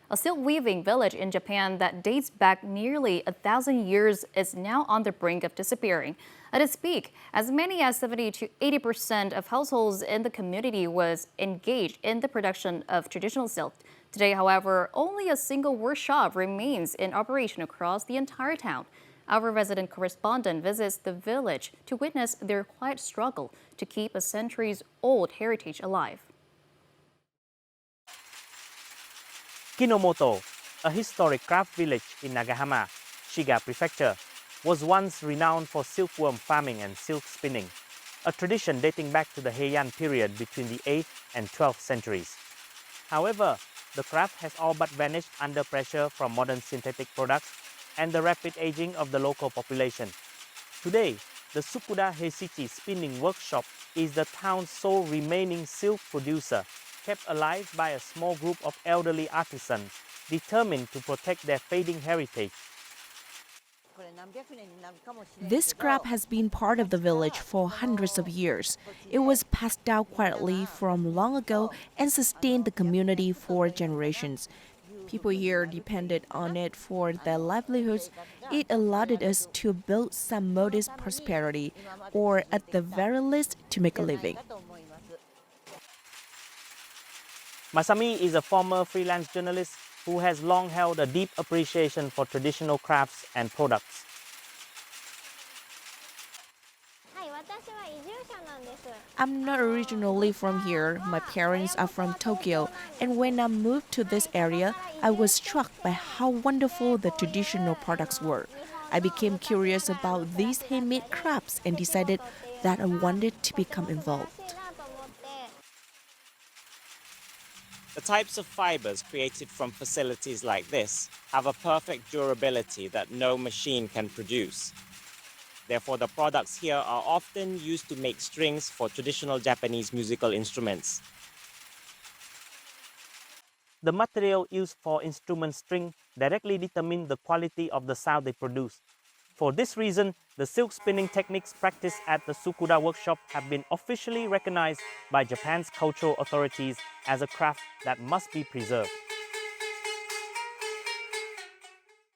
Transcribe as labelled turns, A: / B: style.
A: A silk weaving village in Japan that dates back nearly 1,000 years is now on the brink of disappearing. At its peak, as many as 70 to 80% of households in the community was engaged in the production of traditional silk. Today, however, only a single workshop remains in operation across the entire town. Our resident correspondent visits the village to witness their quiet struggle to keep a centuries-old heritage alive.
B: Kinomoto, a historic craft village in Nagahama, Shiga Prefecture, was once renowned for silkworm farming and silk spinning, a tradition dating back to the Heian period between the 8th and 12th centuries. However, the craft has all but vanished under pressure from modern synthetic products and the rapid aging of the local population. Today, the Tsukuda Heishichi Spinning Workshop is the town's sole remaining silk producer, kept alive by a small group of elderly artisans determined to protect their fading heritage.
C: This craft has been part of the village for hundreds of years. It was passed down quietly from long ago and sustained the community for generations. People here depended on it for their livelihoods. It allowed us to build some modest prosperity, or at the very least, to make a living.
B: Masami is a former freelance journalist who has long held a deep appreciation for traditional crafts and products.
C: I'm not originally from here. My parents are from Tokyo, and when I moved to this area, I was struck by how wonderful the traditional products were. I became curious about these handmade crafts and decided that I wanted to become involved.
B: The types of fibers created from facilities like this have a perfect durability that no machine can produce. Therefore, the products here are often used to make strings for traditional Japanese musical instruments. The material used for instrument string directly determines the quality of the sound they produce. For this reason, the silk spinning techniques practiced at the Tsukuda workshop have been officially recognized by Japan's cultural authorities as a craft that must be preserved.